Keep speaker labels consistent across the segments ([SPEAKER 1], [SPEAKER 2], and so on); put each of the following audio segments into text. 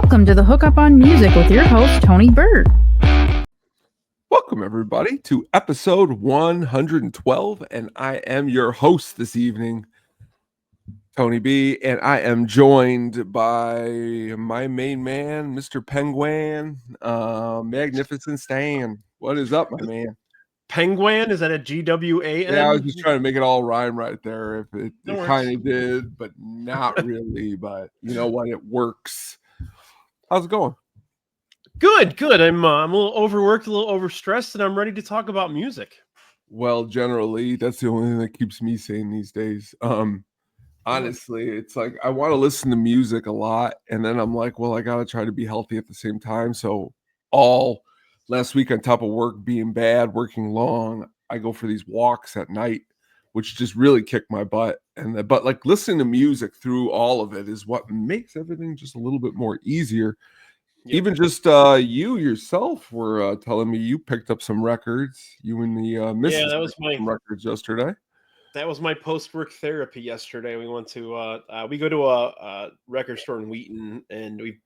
[SPEAKER 1] Welcome to the Hookup on Music with your host, Tony Bird.
[SPEAKER 2] Welcome, everybody, to episode 112, and I am your host this evening, Tony B, and I am joined by my main man, Mr. Penguin, Magnificent Stan. What is up, my man?
[SPEAKER 3] Penguin? Is that a GWAN?
[SPEAKER 2] Yeah, I was just trying to make it all rhyme right there. If it kind of did, but not really. But you know what? It works. How's it going?
[SPEAKER 3] Good. I'm a little overworked, a little overstressed, and I'm ready to talk about music.
[SPEAKER 2] Well, generally, that's the only thing that keeps me sane these days. Honestly, it's like I want to listen to music a lot, and then I'm like, well, I got to try to be healthy at the same time. So all last week, on top of work being bad, working long, I go for these walks at night, which just really kick my butt. But like listening to music through all of it is what makes everything just a little bit more easier. Yep. Even just you yourself were telling me you picked up some records. You and the missus
[SPEAKER 3] that was my
[SPEAKER 2] records yesterday.
[SPEAKER 3] That was my post-work therapy yesterday. We went to we go to a record store in Wheaton, and we've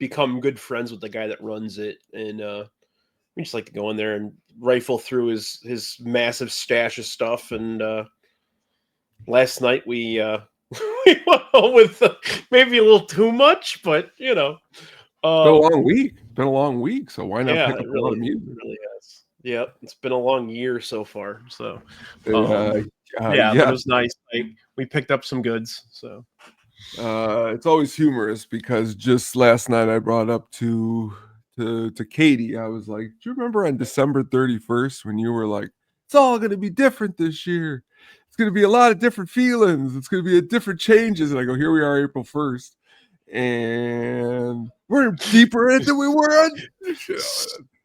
[SPEAKER 3] become good friends with the guy that runs it. And we just like to go in there and rifle through his massive stash of stuff. And last night we we went home with maybe a little too much, but you know.
[SPEAKER 2] It's been a long week. So why not pick up a lot of music?
[SPEAKER 3] It really has. Yeah, it's been a long year so far. So
[SPEAKER 2] it
[SPEAKER 3] was nice. We picked up some goods. So
[SPEAKER 2] it's always humorous because just last night I brought up to Katie. I was like, do you remember on December 31st when you were like, it's all going to be different this year. It's going to be a lot of different feelings. It's going to be a different changes. And I go, here we are, April 1st. And we're deeper in it than we were on.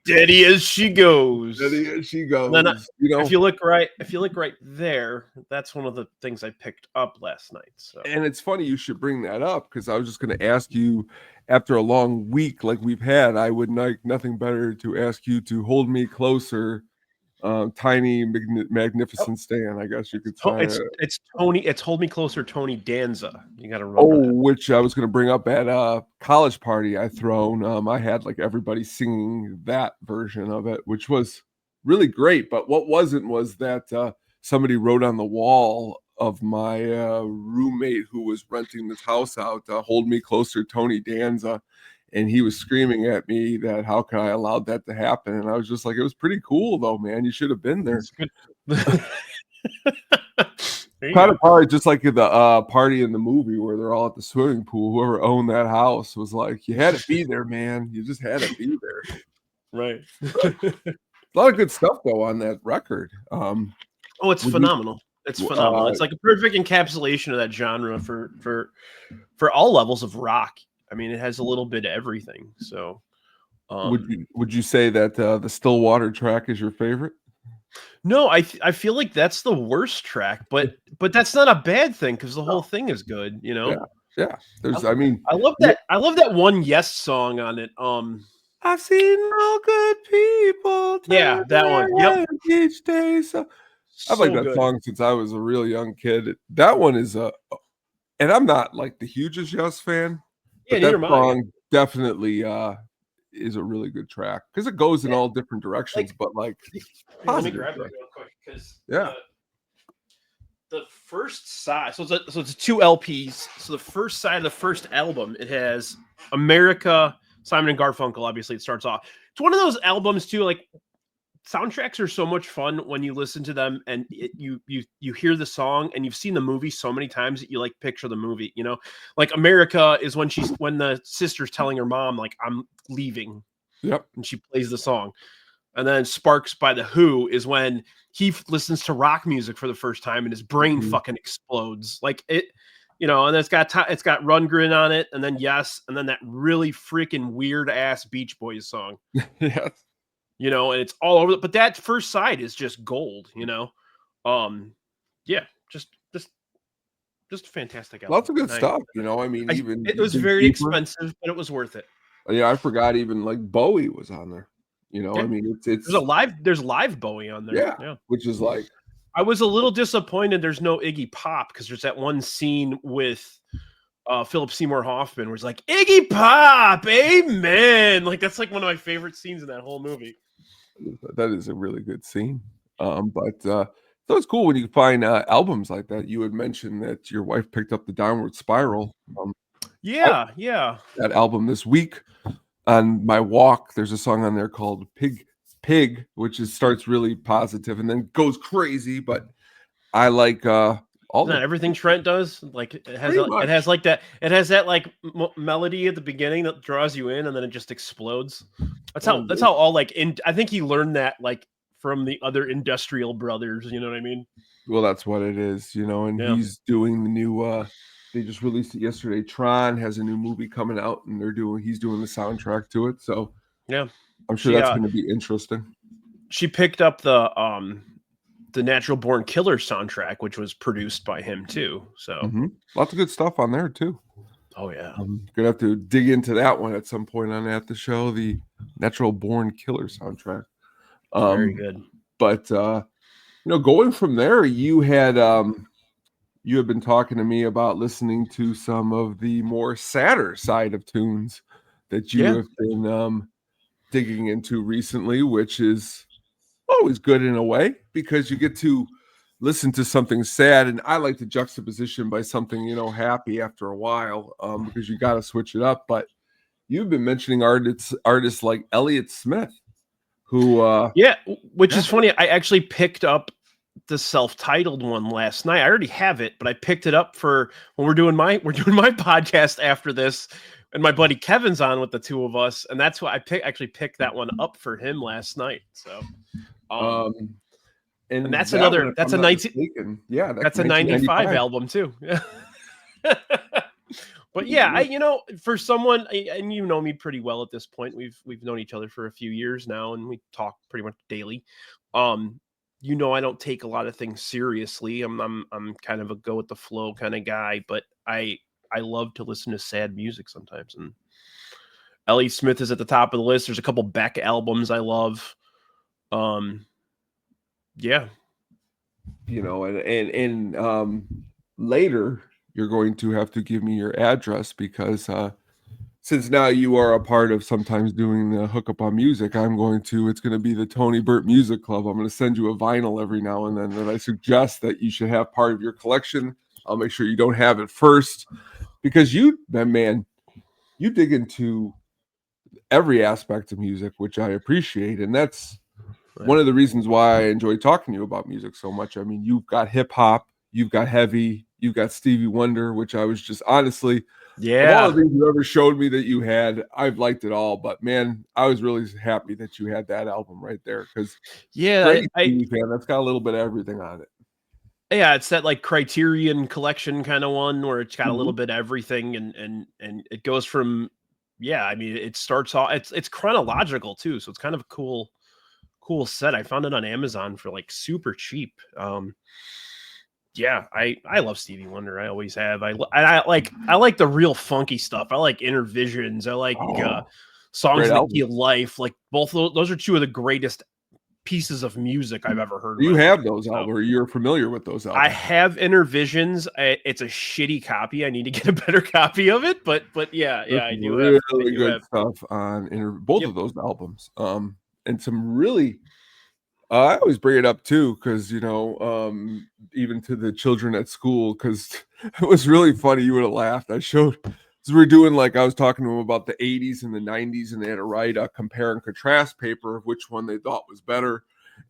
[SPEAKER 3] Steady as she goes.
[SPEAKER 2] Steady as she goes.
[SPEAKER 3] Then, if you look right there, that's one of the things I picked up last night. So.
[SPEAKER 2] And it's funny you should bring that up because I was just going to ask you after a long week like we've had, I would like nothing better to ask you to hold me closer. Tiny magnificent Stan, I guess you could say.
[SPEAKER 3] It's Tony. It's Hold Me Closer, Tony Danza. You got to remember that.
[SPEAKER 2] Which I was going to bring up at a college party I thrown. I had like everybody singing that version of it, which was really great. But what wasn't was that somebody wrote on the wall of my roommate who was renting this house out, "Hold Me Closer, Tony Danza." And he was screaming at me that how can I allow that to happen? And I was just like, it was pretty cool though, man. You should have been there. Kind of probably just like the party in the movie where they're all at the swimming pool. Whoever owned that house was like, you had to be there, man. You just had to be there.
[SPEAKER 3] Right.
[SPEAKER 2] A lot of good stuff though on that record.
[SPEAKER 3] It's phenomenal. It's phenomenal. It's like a perfect encapsulation of that genre for all levels of rock. I mean, it has a little bit of everything. So,
[SPEAKER 2] would you say that the Stillwater track is your favorite?
[SPEAKER 3] No, I feel like that's the worst track, but that's not a bad thing because the whole thing is good. You know?
[SPEAKER 2] Yeah.
[SPEAKER 3] I love that. I love that one Yes song on it.
[SPEAKER 2] I've seen all good people.
[SPEAKER 3] Yeah, that one. Yep.
[SPEAKER 2] Each day. So I've liked that song since I was a real young kid. That one is and I'm not like the hugest Yes fan. But that song definitely is a really good track because it goes in all different directions. But like,
[SPEAKER 3] let me grab it real quick because the first side. So it's 2 LPs. So the first side of the first album, it has America, Simon and Garfunkel. Obviously, it starts off. It's one of those albums too. Like soundtracks are so much fun when you listen to them and you hear the song and you've seen the movie so many times that you like picture the movie, you know, like America is when the sister's telling her mom, like, I'm leaving.
[SPEAKER 2] Yep.
[SPEAKER 3] And she plays the song. And then Sparks by The Who is when he listens to rock music for the first time and his brain fucking explodes. Like it, you know, and it's got Rundgren on it. And then Yes. And then that really freaking weird ass Beach Boys song.
[SPEAKER 2] Yes.
[SPEAKER 3] You know, and it's all over. But that first side is just gold, you know. Just a fantastic album.
[SPEAKER 2] Lots of good stuff, you know. I mean,
[SPEAKER 3] it was very expensive, but it was worth it.
[SPEAKER 2] Yeah, I forgot even like Bowie was on there. You know, I mean, it's
[SPEAKER 3] there's live Bowie on there.
[SPEAKER 2] Yeah, which is like,
[SPEAKER 3] I was a little disappointed. There's no Iggy Pop because there's that one scene with Philip Seymour Hoffman, where he's like, Iggy Pop, amen. Like, that's like one of my favorite scenes in that whole movie.
[SPEAKER 2] That is a really good scene. So it's cool when you find albums like that. You had mentioned that your wife picked up the Downward Spiral.
[SPEAKER 3] Yeah.
[SPEAKER 2] That album this week on my walk. There's a song on there called Pig, which starts really positive and then goes crazy. But I like
[SPEAKER 3] everything Trent does. Like it has that like melody at the beginning that draws you in, and then it just explodes. That's how all like I think he learned that like from the other Industrial Brothers. You know what I mean?
[SPEAKER 2] Well, that's what it is, and he's doing the new they just released it yesterday. Tron has a new movie coming out and he's doing the soundtrack to it. So
[SPEAKER 3] yeah,
[SPEAKER 2] I'm sure that's going to be interesting.
[SPEAKER 3] She picked up the Natural Born Killer soundtrack, which was produced by him too. So
[SPEAKER 2] lots of good stuff on there too.
[SPEAKER 3] Oh yeah.
[SPEAKER 2] I'm gonna have to dig into that one at some point on At the Show, the Natural Born Killer soundtrack.
[SPEAKER 3] Very good.
[SPEAKER 2] But going from there, you had been talking to me about listening to some of the more sadder side of tunes that you have been digging into recently, which is always good in a way because you get to listen to something sad, and I like the juxtaposition by something happy after a while because you got to switch it up. But you've been mentioning artists like Elliot Smith, who
[SPEAKER 3] which is funny. I actually picked up the self-titled one last night. I already have it, but I picked it up for when we're doing my podcast after this, and my buddy Kevin's on with the two of us, and that's why I picked that one up for him last night. So and that's a 95 album too. But yeah, for someone, and you know me pretty well at this point, we've known each other for a few years now, and we talk pretty much daily. I don't take a lot of things seriously. I'm kind of a go with the flow kind of guy, but I love to listen to sad music sometimes. And Elliot Smith is at the top of the list. There's a couple Beck albums I love. Yeah.
[SPEAKER 2] And later you're going to have to give me your address because since now you are a part of sometimes doing the hookup on music, it's going to be the Tony Burt Music Club. I'm going to send you a vinyl every now and then that I suggest that you should have part of your collection. I'll make sure you don't have it first because you dig into every aspect of music, which I appreciate. And that's one of the reasons why I enjoy talking to you about music so much. I mean, you've got hip hop, you've got heavy, you've got Stevie Wonder, which I was just honestly, of all the things you ever showed me that you had, I've liked it all. But man, I was really happy that you had that album right there because that's got a little bit of everything on it.
[SPEAKER 3] Yeah, it's that like Criterion collection kind of one where it's got a little bit of everything, and it goes from it starts off. It's chronological too, so it's kind of a cool set. I found it on Amazon for like super cheap. I love Stevie Wonder. I always have. I like the real funky stuff. I like Intervisions. I like Songs That Give Life. Like both of those are two of the greatest pieces of music I've ever heard.
[SPEAKER 2] You have those albums, or you're familiar with those albums?
[SPEAKER 3] I have Intervisions. It's a shitty copy. I need to get a better copy of it. But yeah, I do.
[SPEAKER 2] Really good stuff on both of those albums. And some really, I always bring it up too, because even to the children at school, because it was really funny. You would have laughed. I was talking to them about the 80s and the 90s, and they had to write a compare and contrast paper of which one they thought was better.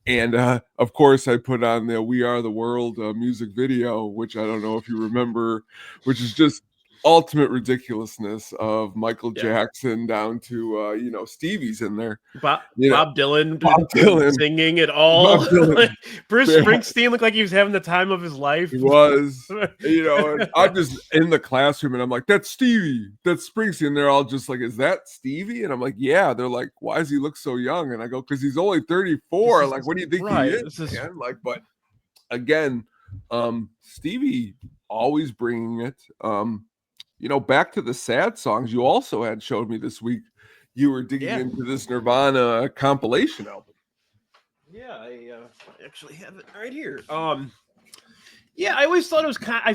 [SPEAKER 2] And of course, I put on the "We Are the World" music video, which I don't know if you remember, which is just ultimate ridiculousness of Michael Jackson down to Stevie's in there.
[SPEAKER 3] Bob Dylan singing it all. Bruce Springsteen looked like he was having the time of his life.
[SPEAKER 2] He was, and I'm just in the classroom and I'm like, "That's Stevie, that's Springsteen." And they're all just like, "Is that Stevie?" And I'm like, "Yeah." They're like, "Why does he look so young?" And I go, "Because he's only 34." Like, what do you think he is? Man? Like, but again, Stevie always bringing it. Back to the sad songs, you also had showed me this week. You were digging into this Nirvana compilation album.
[SPEAKER 3] Yeah, I actually have it right here. Yeah, I always thought it was kind. I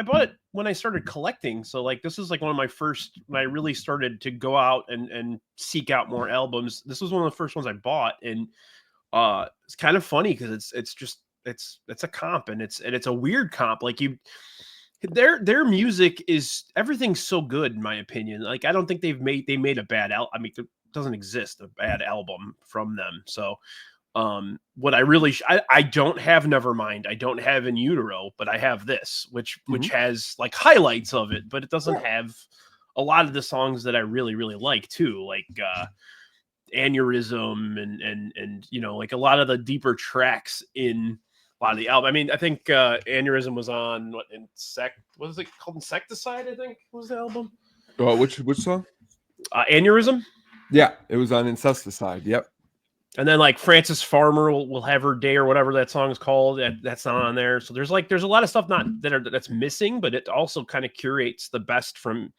[SPEAKER 3] bought it when I started collecting. So like this was like one of my first when I really started to go out and seek out more albums. This was one of the first ones I bought, and it's kind of funny because it's a comp and it's a weird comp. Like their music is everything's so good in my opinion. Like I don't think they made a bad album. I mean, there doesn't exist a bad album from them. So what I really I don't have Nevermind, I don't have In Utero, but I have this which has like highlights of it, but it doesn't have a lot of the songs that I really like too, like Aneurysm and you know, like a lot of the deeper tracks in a lot of the album. I mean, I think Aneurysm was on what is it called, Insecticide, I think was the album.
[SPEAKER 2] Which song?
[SPEAKER 3] Aneurysm.
[SPEAKER 2] Yeah, it was on Incesticide. Yep.
[SPEAKER 3] And then like Frances Farmer will have her day or whatever that song is called. That's not on there. So there's a lot of stuff that's missing, but it also kind of curates the best from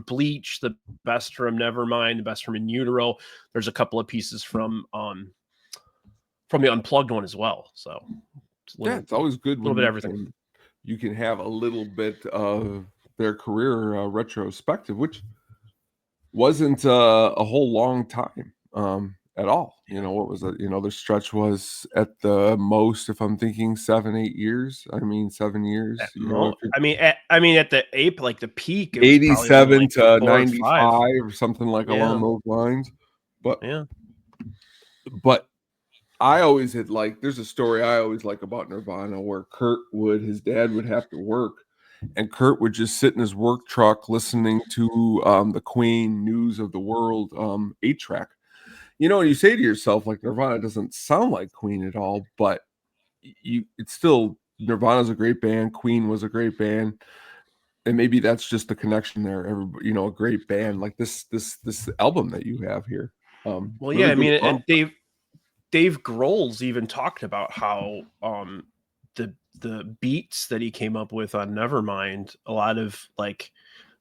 [SPEAKER 3] Bleach, the best from Nevermind, the best from In Utero. There's a couple of pieces from the Unplugged one as well. So
[SPEAKER 2] it's always good.
[SPEAKER 3] A little bit of everything.
[SPEAKER 2] You can have a little bit of their career retrospective, which wasn't a whole long time. At all. You know, what was it? You know, the stretch was at the most, if I'm thinking 7-8 years. I mean, 7 years.
[SPEAKER 3] I mean, at the ape, like the peak,
[SPEAKER 2] 87
[SPEAKER 3] like
[SPEAKER 2] to 95 or something like along those lines. But I always had there's a story I always like about Nirvana where his dad would have to work, and Kurt would just sit in his work truck listening to the Queen News of the World 8-track. You know, and you say to yourself, like, Nirvana doesn't sound like Queen at all, but it's still, Nirvana's a great band. Queen was a great band. And maybe that's just the connection there. Everybody, you know, a great band like this album that you have here.
[SPEAKER 3] Well, really, yeah, I mean, and Dave Grohl's even talked about how the beats that he came up with on Nevermind, a lot of like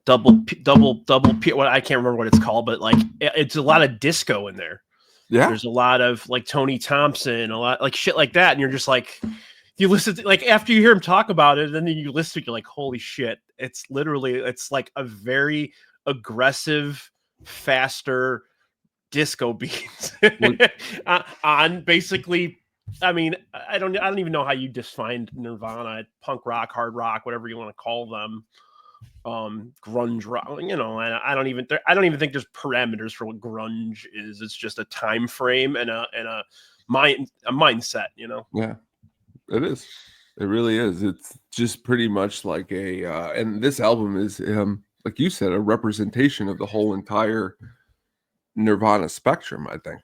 [SPEAKER 3] double what I can't remember what it's called, but like it's a lot of disco in there.
[SPEAKER 2] Yeah,
[SPEAKER 3] there's a lot of like Tony Thompson, a lot like shit like that, and you're just like, you listen to, like, after you hear him talk about it, and then you listen, you're like, holy shit, it's like a very aggressive, faster disco beats on basically. I mean, I don't even know how you define Nirvana, punk rock, hard rock, whatever you want to call them. Grunge rock, you know, and I don't even think there's parameters for what grunge is. It's just a time frame and a mindset, you know.
[SPEAKER 2] Yeah, it is. It really is. It's just pretty much like and this album is like you said, a representation of the whole entire Nirvana spectrum, I think.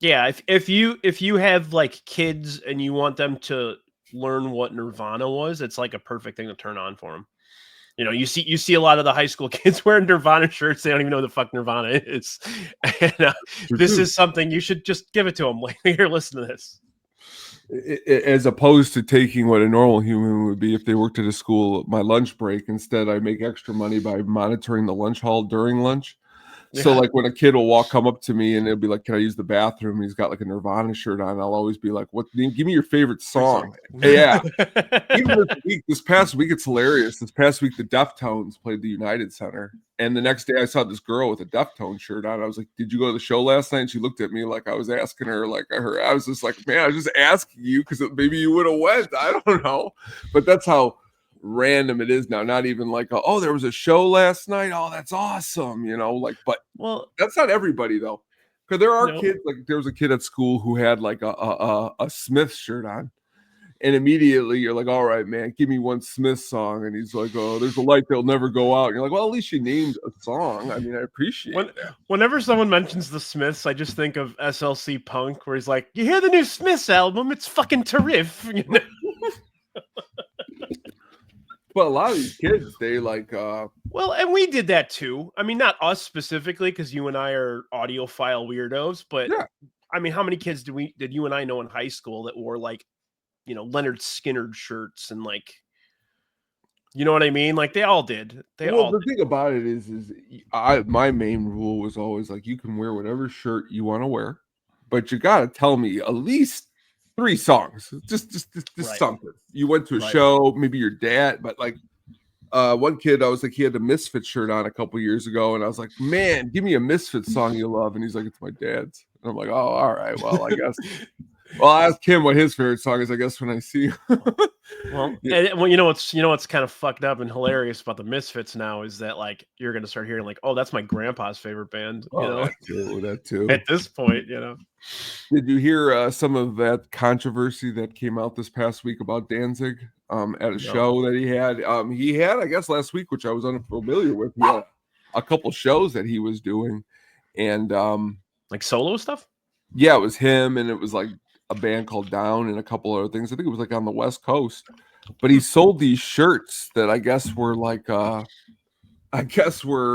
[SPEAKER 3] Yeah, if you have like kids and you want them to learn what Nirvana was, it's like a perfect thing to turn on for them. You know, you see a lot of the high school kids wearing Nirvana shirts. They don't even know what the fuck Nirvana is. And this is something you should just give it to them. Like, here, listen to this.
[SPEAKER 2] As opposed to taking what a normal human would be if they worked at a school, my lunch break. Instead, I make extra money by monitoring the lunch hall during lunch. Yeah. So like when a kid will come up to me and they'll be like, can I use the bathroom? He's got like a Nirvana shirt on. I'll always be like, give me your favorite song. Yeah. Even this past week, it's hilarious. This past week, the Deftones played the United Center. And the next day I saw this girl with a Deftones shirt on. I was like, did you go to the show last night? And she looked at me like I was asking her, I was just like, man, I was just asking you because maybe you would have went. I don't know. But that's how random it is now. Not even like, oh, there was a show last night. Oh, that's awesome. You know, like, but that's not everybody though. Because there are kids, like there was a kid at school who had like a Smith shirt on. And immediately you're like, all right, man, give me one Smith song. And he's like, oh, there's a light that'll never go out. And you're like, well, at least you named a song. I mean, I appreciate it.
[SPEAKER 3] Whenever someone mentions the Smiths, I just think of SLC Punk, where he's like, you hear the new Smiths album? It's fucking terrific. You know?
[SPEAKER 2] But a lot of these kids, they like
[SPEAKER 3] well, and we did that too. I mean, not us specifically, because you and I are audiophile weirdos, but yeah. I mean, how many kids did you and I know in high school that wore like, you know, Leonard Skinner shirts and like, you know what I mean? Like they all did.
[SPEAKER 2] The thing about it is my main rule was always like, you can wear whatever shirt you want to wear, but you got to tell me at least 3 songs, just
[SPEAKER 3] Right.
[SPEAKER 2] something. You went to a
[SPEAKER 3] Right.
[SPEAKER 2] show, maybe your dad, but like one kid, I was like, he had the Misfits shirt on a couple years ago, and I was like, man, give me a Misfits song you love, and he's like, it's my dad's. And I'm like, oh, all right, well, I guess. Well, I'll ask him what his favorite song is, I guess, when I see him.
[SPEAKER 3] Well,
[SPEAKER 2] Yeah.
[SPEAKER 3] and, you know what's kind of fucked up and hilarious about the Misfits now is that like you're gonna start hearing like, oh, that's my grandpa's favorite band. You know,
[SPEAKER 2] that too.
[SPEAKER 3] at this point, you know.
[SPEAKER 2] Did you hear some of that controversy that came out this past week about Danzig at a show that he had? He had, I guess, last week, which I was unfamiliar with. He had a couple shows that he was doing, and
[SPEAKER 3] like solo stuff.
[SPEAKER 2] Yeah, it was him, and it was like a band called Down and a couple other things. I think it was like on the West Coast, but he sold these shirts that I guess were like were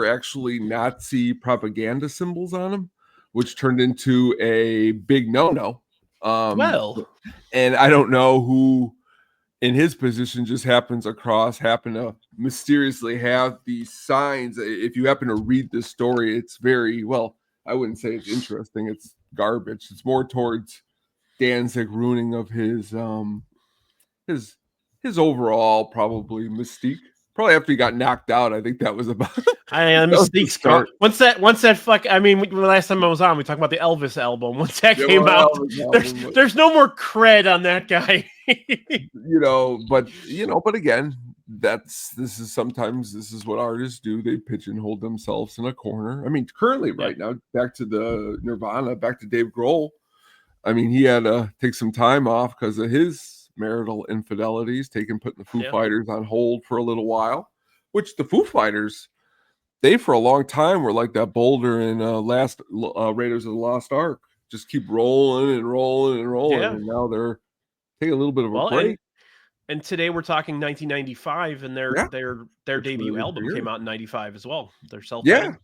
[SPEAKER 2] actually Nazi propaganda symbols on them, which turned into a big no-no.
[SPEAKER 3] Well,
[SPEAKER 2] and I don't know who in his position just happen to mysteriously have these signs. If you happen to read this story, it's very, well, I wouldn't say it's interesting. It's garbage. It's more towards Danzig ruining of his overall probably mystique. Probably after he got knocked out, I think that was about.
[SPEAKER 3] Mystique's gone. Once that fuck. I mean, last time I was on, we talked about the Elvis album. Once that came out, there's no more cred on that guy.
[SPEAKER 2] But again, this is what artists do. They pigeonhole themselves in a corner. I mean, currently, right now, back to the Nirvana, back to Dave Grohl. I mean, he had to take some time off because of his marital infidelities, putting the Foo Fighters on hold for a little while, which the Foo Fighters, they for a long time were like that Boulder and Raiders of the Lost Ark, just keep rolling and rolling and rolling, and now they're taking a little bit of a break.
[SPEAKER 3] And today we're talking 1995, and their debut album came out in 95 as well. Their self-titled.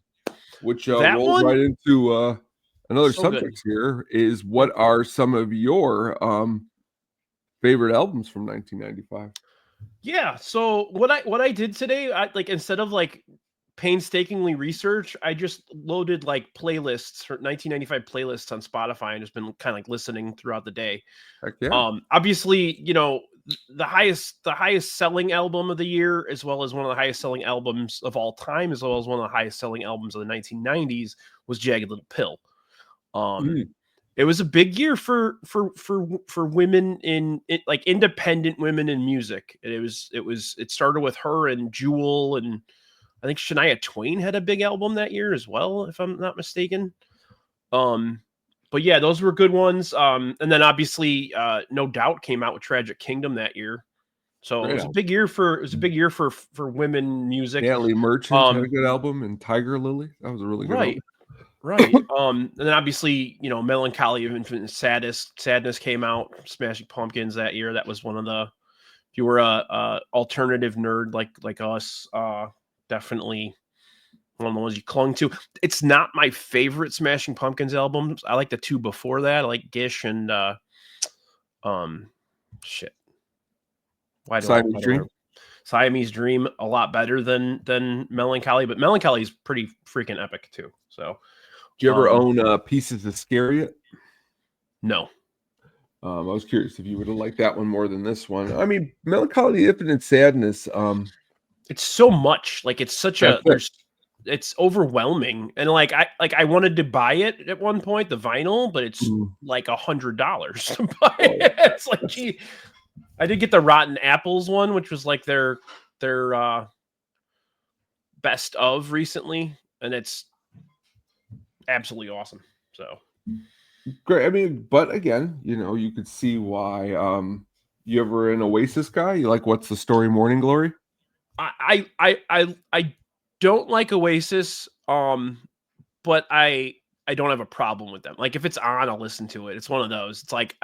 [SPEAKER 2] Which rolls right into another subject here is what are some of your favorite albums from 1995?
[SPEAKER 3] Yeah, so what I did today, I like, instead of like painstakingly research, I just loaded like playlists for 1995 playlists on Spotify and just been kind of like listening throughout the day.
[SPEAKER 2] Heck yeah.
[SPEAKER 3] Obviously, the highest selling album of the year, as well as one of the highest selling albums of all time, as well as one of the highest selling albums of the 1990s, was Jagged Little Pill. It was a big year for women in like independent women in music. It started with her and Jewel, and I think Shania Twain had a big album that year as well, if I'm not mistaken. But yeah, those were good ones. And then obviously, No Doubt came out with Tragic Kingdom that year. So it was a big year for women music.
[SPEAKER 2] Natalie Merchant had a good album, and Tiger Lily. That was a really good album.
[SPEAKER 3] Right. And then obviously, Melancholy of Infinite Sadness came out. Smashing Pumpkins that year. That was one of the, if you were a alternative nerd like us, definitely one of the ones you clung to. It's not my favorite Smashing Pumpkins albums. I like the two before that. I like Gish and shit. Siamese Dream a lot better than Melancholy, but Melancholy is pretty freaking epic too. So,
[SPEAKER 2] do you ever own Pieces of Scariot?
[SPEAKER 3] No.
[SPEAKER 2] I was curious if you would have liked that one more than this one. I mean, Melancholy, Infinite Sadness.
[SPEAKER 3] It's so much. Like, it's such it's overwhelming, and I wanted to buy it at one point, the vinyl, but it's like $100 to buy it. It's like, gee, I did get the Rotten Apples one, which was like their best of recently, and it's absolutely awesome. So
[SPEAKER 2] great. I mean, but again, you could see why. You ever an Oasis guy? You like What's the Story, Morning Glory?
[SPEAKER 3] I don't like Oasis, but I don't have a problem with them. Like, if it's on, I'll listen to it. It's one of those. It's like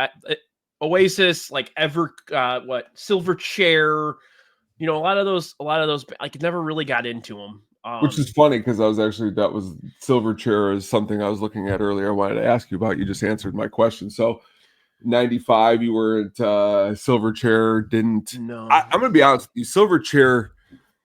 [SPEAKER 3] Oasis, like Silverchair, a lot of those. Like, never really got into them.
[SPEAKER 2] Which is funny because that was Silverchair is something I was looking at earlier. I wanted to ask you about. You just answered my question. So, 95, you were at Silverchair.
[SPEAKER 3] No,
[SPEAKER 2] I'm gonna be honest with you. Silverchair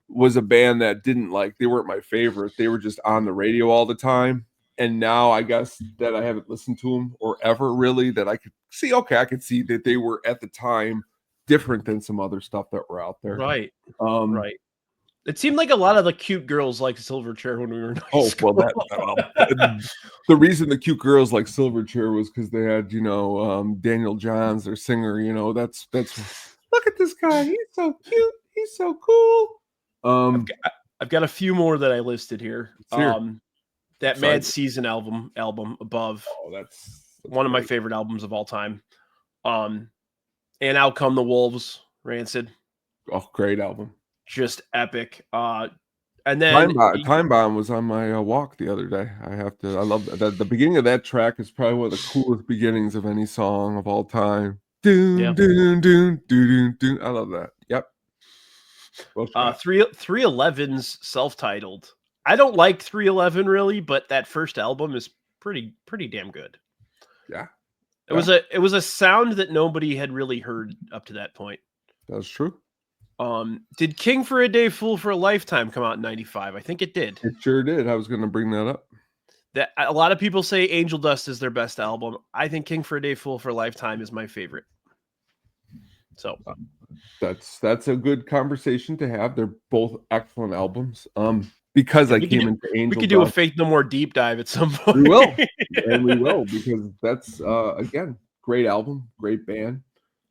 [SPEAKER 2] was a band that they weren't my favorite. They were just on the radio all the time. And now I guess that I haven't listened to them or ever really that I could see. Okay, I could see that they were at the time different than some other stuff that were out there.
[SPEAKER 3] Right. Right. It seemed like a lot of the cute girls liked Silverchair when we were in high school.
[SPEAKER 2] Well, the reason the cute girls like Silverchair was because they had, Daniel Johns, their singer. That's look at this guy. He's so cute. He's so cool.
[SPEAKER 3] I've got a few more that I listed here. That
[SPEAKER 2] Sorry.
[SPEAKER 3] Mad Season album Above.
[SPEAKER 2] Oh, that's
[SPEAKER 3] one of my favorite albums of all time. And Out Come the Wolves, Rancid.
[SPEAKER 2] Oh, great album.
[SPEAKER 3] Just epic. And then
[SPEAKER 2] Time Bomb was on my walk the other day. I love that. The beginning of that track is probably one of the coolest beginnings of any song of all time. Doon, doon, doon, doon, doon. I love that. Yep.
[SPEAKER 3] 311's self-titled. I don't like 311 really, but that first album is pretty damn good.
[SPEAKER 2] Yeah.
[SPEAKER 3] It was a sound that nobody had really heard up to that point.
[SPEAKER 2] That's true.
[SPEAKER 3] Did King for a Day, Fool for a Lifetime come out in 95? I think it did.
[SPEAKER 2] It sure did. I was going to bring that up.
[SPEAKER 3] That a lot of people say Angel Dust is their best album. I think King for a Day, Fool for a Lifetime is my favorite. So
[SPEAKER 2] that's a good conversation to have. They're both excellent albums. Because I came into Angel Dust.
[SPEAKER 3] We could do a Faith No More deep dive at some point.
[SPEAKER 2] We will. And we will, because that's again, great album, great band.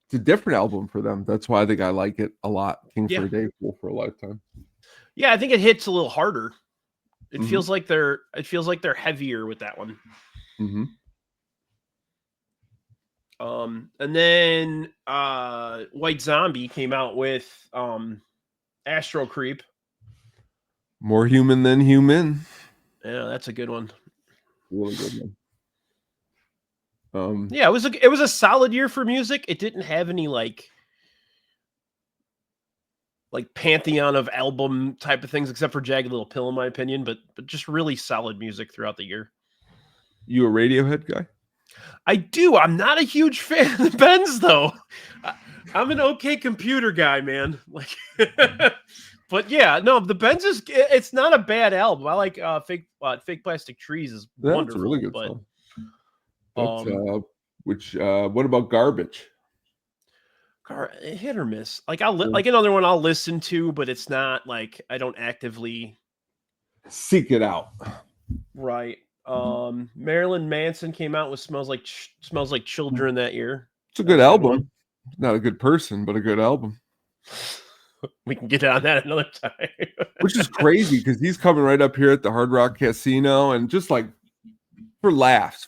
[SPEAKER 2] It's a different album for them. That's why I think I like it a lot. King for a Day, Fool for a Lifetime.
[SPEAKER 3] Yeah, I think it hits a little harder. It feels like they're heavier with that one.
[SPEAKER 2] Mm-hmm.
[SPEAKER 3] And then White Zombie came out with Astro Creep.
[SPEAKER 2] More Human Than Human.
[SPEAKER 3] Yeah, that's a good one.
[SPEAKER 2] Really good one.
[SPEAKER 3] Yeah, it was a solid year for music. It didn't have any like pantheon of album type of things, except for Jagged Little Pill, in my opinion. But just really solid music throughout the year. You
[SPEAKER 2] a Radiohead guy?
[SPEAKER 3] I do. I'm not a huge fan of the Bends, though. I'm an OK Computer guy, man. Like, but yeah, no, the Bends it's not a bad album. I like Fake Plastic Trees is wonderful.
[SPEAKER 2] That's a really good song. What about Garbage?
[SPEAKER 3] Hit or miss. Like like another one I'll listen to, but it's not like I don't actively
[SPEAKER 2] seek it out.
[SPEAKER 3] Right. Marilyn Manson came out with Smells Like Children that year.
[SPEAKER 2] It's a good album. Not a good person, but a good album.
[SPEAKER 3] We can get on that another time.
[SPEAKER 2] Which is crazy because he's coming right up here at the Hard Rock Casino, and just like for laughs.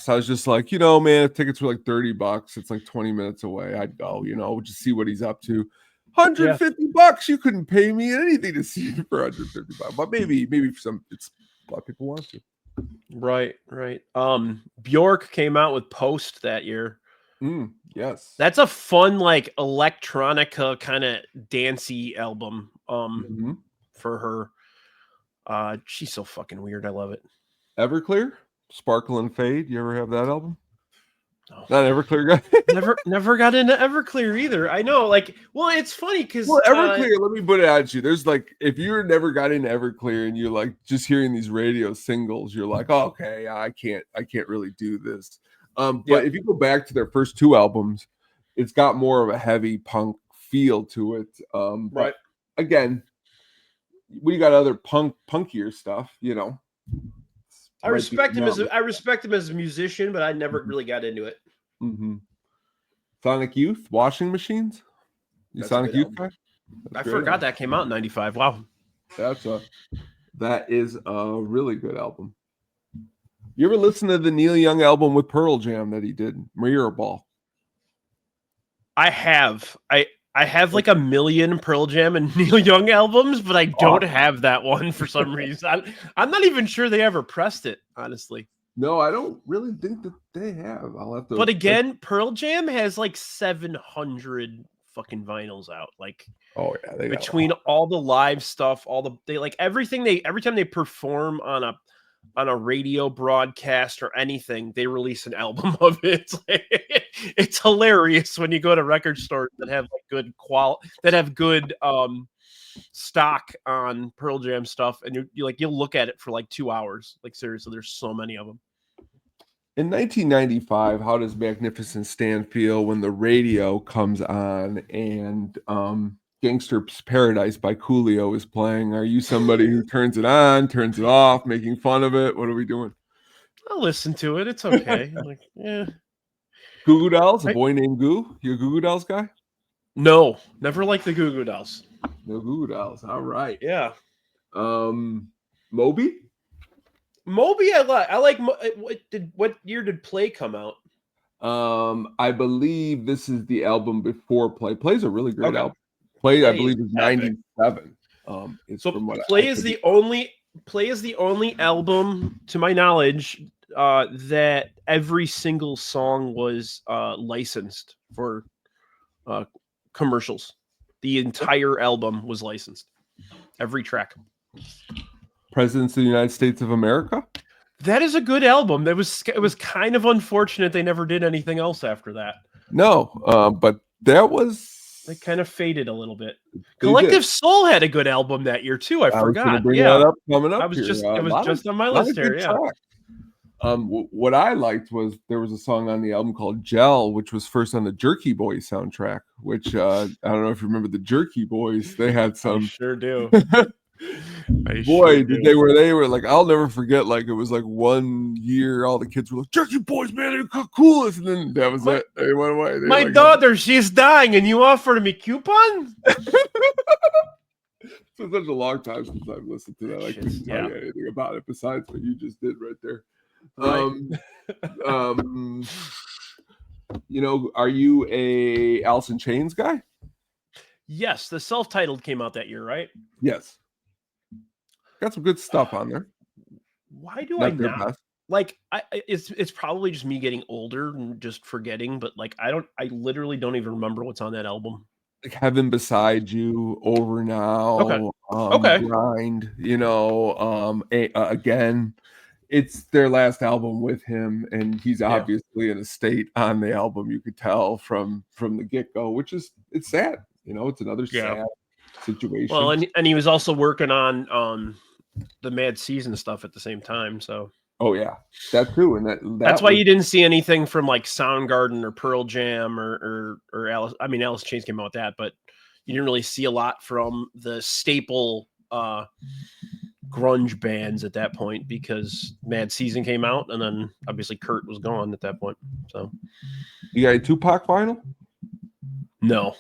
[SPEAKER 2] I was just like, man, if tickets were like $30, it's like 20 minutes away. I'd go, just see what he's up to. $150, you couldn't pay me anything to see it for $150. But maybe for some, it's a lot of people want to.
[SPEAKER 3] Right. Bjork came out with Post that year.
[SPEAKER 2] Yes.
[SPEAKER 3] That's a fun, like electronica kind of dancey album. For her. She's so fucking weird. I love it.
[SPEAKER 2] Everclear? Sparkle and Fade. You ever have that album? No. Not Everclear guy.
[SPEAKER 3] never got into Everclear either. I know, it's funny because
[SPEAKER 2] Everclear. Let me put it at you. There's if you never got into Everclear and you're like just hearing these radio singles, you're like, oh, okay, I can't really do this. But if you go back to their first two albums, it's got more of a heavy punk feel to it. But again, we got other punkier stuff,
[SPEAKER 3] I respect him as a musician, but I never really got into it.
[SPEAKER 2] Sonic Youth, Washing Machines. Sonic Youth guy?
[SPEAKER 3] I forgot that came out in 95. Wow.
[SPEAKER 2] That is a really good album. You ever listen to the Neil Young album with Pearl Jam that he did, Mirror Ball?
[SPEAKER 3] I have. I have like a million Pearl Jam and Neil Young albums, but I don't have that one for some reason. I'm not even sure they ever pressed it, honestly.
[SPEAKER 2] No, I don't really think that they have. I'll have to.
[SPEAKER 3] But again, Pearl Jam has like 700 fucking vinyls out. Like, between all the live stuff, every time they perform on a radio broadcast or anything, they release an album of it. It's hilarious when you go to record stores that have like good stock on Pearl Jam stuff, and you'll look at it for like 2 hours. Like seriously, there's so many of them.
[SPEAKER 2] In 1995, how does Magnificent Stand feel when the radio comes on and Gangster's Paradise by Coolio is playing? Are you somebody who turns it on, turns it off, making fun of it? What are we doing?
[SPEAKER 3] I'll listen to it. It's okay. Like, yeah.
[SPEAKER 2] Goo Goo Dolls, A Boy Named Goo. You a Goo Goo Dolls guy?
[SPEAKER 3] No, never liked the Goo Goo Dolls.
[SPEAKER 2] No Goo Goo Dolls. All right.
[SPEAKER 3] Yeah.
[SPEAKER 2] Moby?
[SPEAKER 3] Moby, I like. What year did Play come out?
[SPEAKER 2] I believe this is the album before Play. Play's a really great album. Play, I believe, is 97.
[SPEAKER 3] So Play is the only album, to my knowledge, that every single song was licensed for commercials. The entire album was licensed. Every track.
[SPEAKER 2] Presidents of the United States of America?
[SPEAKER 3] That is a good album. It was kind of unfortunate they never did anything else after that.
[SPEAKER 2] No, but that was...
[SPEAKER 3] They kind of faded a little bit. Collective Soul had a good album that year too. I forgot.
[SPEAKER 2] Bring that up coming up.
[SPEAKER 3] It was just on my list there. Yeah.
[SPEAKER 2] What I liked was there was a song on the album called Gel, which was first on the Jerky Boys soundtrack. Which I don't know if you remember the Jerky Boys. They had some.
[SPEAKER 3] I sure do.
[SPEAKER 2] They were like, I'll never forget. Like it was like 1 year, all the kids were like, "Jerky Boys, man, they're the coolest," and then that was it. They went away.
[SPEAKER 3] My daughter, she's dying, and you offered me coupon.
[SPEAKER 2] It's been such a long time since I've listened to that. I couldn't tell you anything about it besides what you just did right there. Right. Are you a Alice in Chains guy?
[SPEAKER 3] Yes, the self-titled came out that year, right?
[SPEAKER 2] Yes. Got some good stuff on there.
[SPEAKER 3] Why do I not? Like, it's probably just me getting older and just forgetting, but like, I literally don't even remember what's on that album.
[SPEAKER 2] Like Heaven Beside You, Over Now, Grind, again, it's their last album with him, and he's obviously in a state on the album. You could tell from the get-go, which is, it's sad. It's another sad situation.
[SPEAKER 3] Well, and he was also working on the Mad Season stuff at the same time. So,
[SPEAKER 2] that too, and
[SPEAKER 3] that's why you didn't see anything from like Soundgarden or Pearl Jam or Alice. I mean, Alice in Chains came out with that, but you didn't really see a lot from the staple grunge bands at that point because Mad Season came out, and then obviously Kurt was gone at that point. So,
[SPEAKER 2] you got a Tupac vinyl?
[SPEAKER 3] No.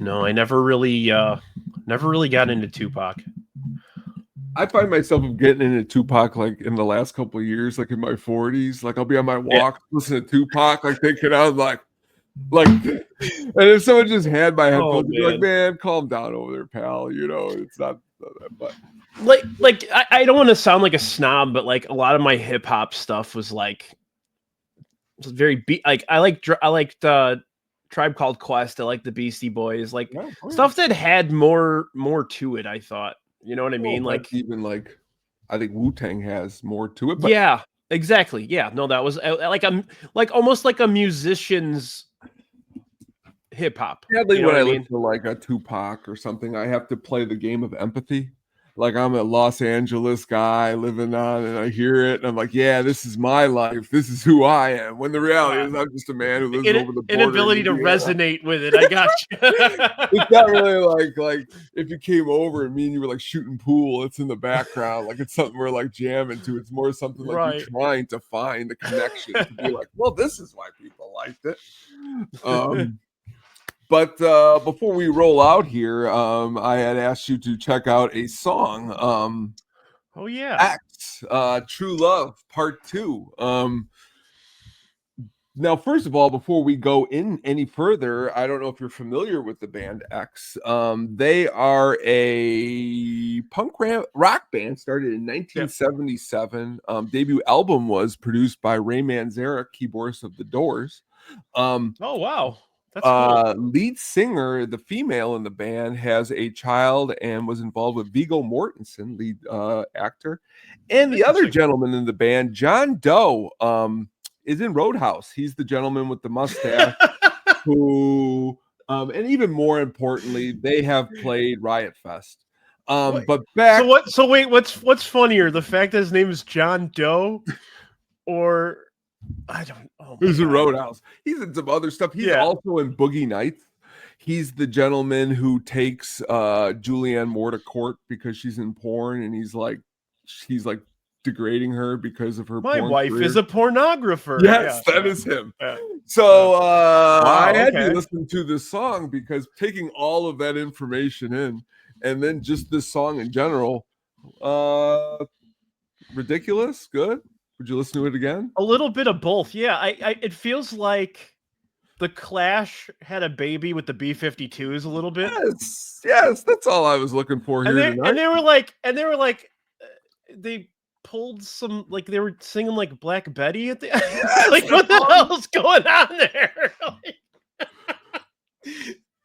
[SPEAKER 3] No, I never really got into Tupac.
[SPEAKER 2] I find myself getting into Tupac like in the last couple of years, like in my 40s. Like I'll be on my walk, listening to Tupac, like thinking I was like, and if someone just had my headphones, be like, man, calm down over there, pal. It's not that, but
[SPEAKER 3] like I don't want to sound like a snob, but like a lot of my hip hop stuff was like very I liked Tribe Called Quest. I like the Beastie Boys, like stuff that had more to it. I thought, you know what I mean? Like
[SPEAKER 2] even like I think Wu-Tang has more to it. But
[SPEAKER 3] yeah, exactly. Yeah, no, that was like almost like a musician's hip hop.
[SPEAKER 2] Sadly, when I listen to like a Tupac or something, I have to play the game of empathy. Like I'm a Los Angeles guy living on, and I hear it, and I'm like, yeah, this is my life. This is who I am. When the reality is, I'm just a man who lives over the border.
[SPEAKER 3] Inability to resonate with it. I got you.
[SPEAKER 2] It's not really like if you came over and me and you were like shooting pool, it's in the background. Like it's something we're like jamming to. It's more something like you're trying to find the connection to be like, well, this is why people liked it. But before we roll out here, I had asked you to check out a song. X, True Love, Part 2. Now, first of all, before we go in any further, I don't know if you're familiar with the band X. They are a punk rock band started in 1977. Debut album was produced by Ray Manzarek, keyboardist of The Doors.
[SPEAKER 3] Oh, wow. That's cool.
[SPEAKER 2] Lead singer, the female in the band, has a child and was involved with Viggo Mortensen, lead actor. And the other gentleman in the band, John Doe, is in Roadhouse. He's the gentleman with the mustache who And even more importantly, they have played Riot Fest.
[SPEAKER 3] Wait,
[SPEAKER 2] But back.
[SPEAKER 3] So wait, what's funnier, the fact that his name is John Doe, or I don't. Oh,
[SPEAKER 2] He's in Roadhouse. He's in some other stuff. He's also in Boogie Nights. He's the gentleman who takes Julianne Moore to court because she's in porn, and he's like degrading her because of her.
[SPEAKER 3] My
[SPEAKER 2] porn
[SPEAKER 3] wife
[SPEAKER 2] career.
[SPEAKER 3] is a pornographer.
[SPEAKER 2] Yes, that is him. So I had to listen to this song because taking all of that information in, and then just this song in general, ridiculous. Good. Would you listen to it again?
[SPEAKER 3] A little bit of both. Yeah, it feels like the Clash had a baby with the B-52s a little bit.
[SPEAKER 2] Yes, that's all I was looking for here tonight.
[SPEAKER 3] And they were like, they pulled some, like they were singing like Black Betty at the end. Like, what the hell's going on there?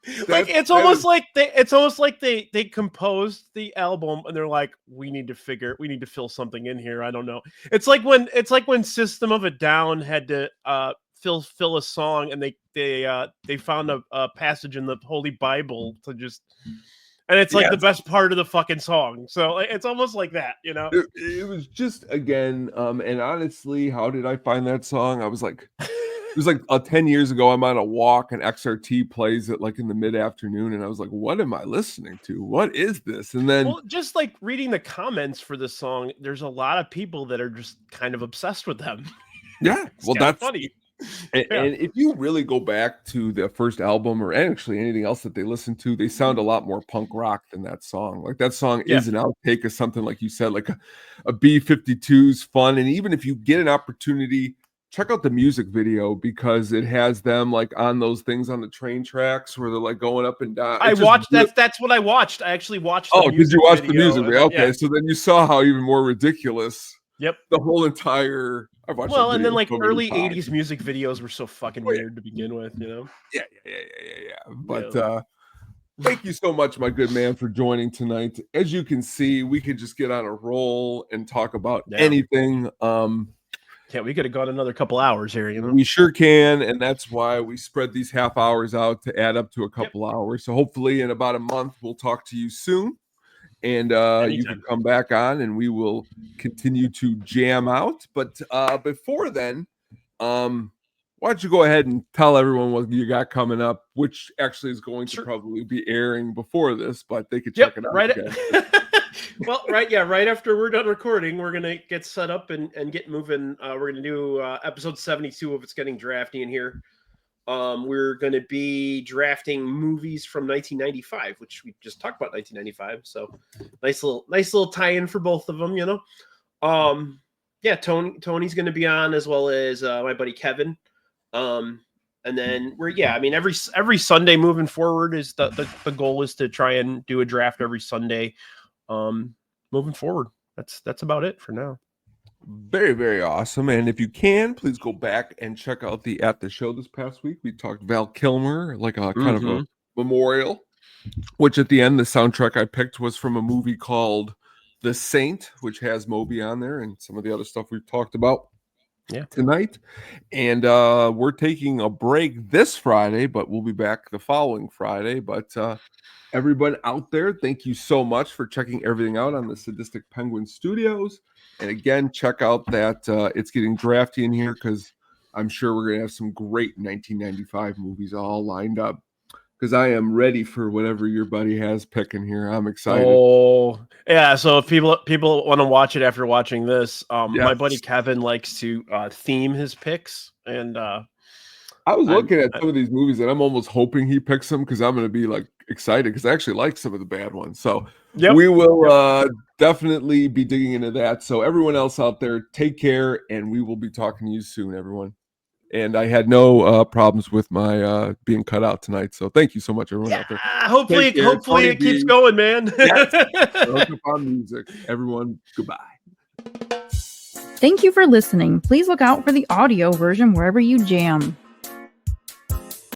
[SPEAKER 3] It's almost like they composed the album and they're like, we need to fill something in here. I don't know. It's like when System of a Down had to fill a song, and they found a passage in the Holy Bible to just, and it's like the best part of the fucking song. So it's almost like that, you know.
[SPEAKER 2] It was just, again, and honestly, how did I find that song? I was like, it was like 10 years ago. I'm on a walk and XRT plays it like in the mid-afternoon, and I was like, what am I listening to? What is this? And then,
[SPEAKER 3] well, just like reading the comments for this song, there's a lot of people that are just kind of obsessed with them.
[SPEAKER 2] Yeah, well, that's
[SPEAKER 3] funny.
[SPEAKER 2] And if you really go back to the first album, or actually anything else that they listen to, they sound a lot more punk rock than that song. Like that song is an outtake of something, like you said, like a B-52's fun. And even if you get an opportunity, check out the music video, because it has them like on those things on the train tracks where they're like going up and down.
[SPEAKER 3] That's what I watched. I actually watched.
[SPEAKER 2] Did you watch the music video? Okay, so then you saw how even more ridiculous.
[SPEAKER 3] Yep.
[SPEAKER 2] The whole entire. I've watched.
[SPEAKER 3] Well, and then like early '80s music videos were so fucking weird to begin with, you know.
[SPEAKER 2] Yeah. But thank you so much, my good man, for joining tonight. As you can see, we could just get on a roll and talk about anything.
[SPEAKER 3] Yeah, we could have gone another couple hours here, you know.
[SPEAKER 2] We sure can, and that's why we spread these half hours out to add up to a couple hours. So hopefully in about a month we'll talk to you soon, and you can come back on and we will continue to jam out. But before then, why don't you go ahead and tell everyone what you got coming up, which actually is going to probably be airing before this, but they could check it out.
[SPEAKER 3] Right. Well, right after we're done recording, we're gonna get set up and get moving. We're gonna do episode 72 of It's Getting Drafty in here. We're gonna be drafting movies from 1995, which we just talked about 1995. So nice little tie-in for both of them, you know. Tony's gonna be on, as well as my buddy Kevin. And then every Sunday moving forward is the goal is to try and do a draft every Sunday. Moving forward, that's about it for now.
[SPEAKER 2] Very, very awesome. And if you can, please go back and check out the At the Show this past week. We talked Val Kilmer, like a kind of a memorial, which at the end, the soundtrack I picked was from a movie called The Saint, which has Moby on there and some of the other stuff we've talked about tonight. And we're taking a break this Friday, but we'll be back the following Friday. But everyone out there, thank you so much for checking everything out on the Sadistic Penguin Studios. And again, check out that It's Getting Drafty in here, because I'm sure we're going to have some great 1995 movies all lined up, because I am ready for whatever your buddy has picking here. I'm excited.
[SPEAKER 3] Oh, yeah. So if people want to watch it after watching this, my buddy Kevin likes to theme his picks. And
[SPEAKER 2] I was looking at some of these movies, and I'm almost hoping he picks them, because I'm going to be like excited, because I actually like some of the bad ones. So we will definitely be digging into that. So everyone else out there, take care, and we will be talking to you soon, everyone. And I had no problems with my being cut out tonight. So thank you so much, everyone out there.
[SPEAKER 3] Hopefully it keeps going, man.
[SPEAKER 2] HOOKUP on music. Everyone, goodbye.
[SPEAKER 1] Thank you for listening. Please look out for the audio version wherever you jam.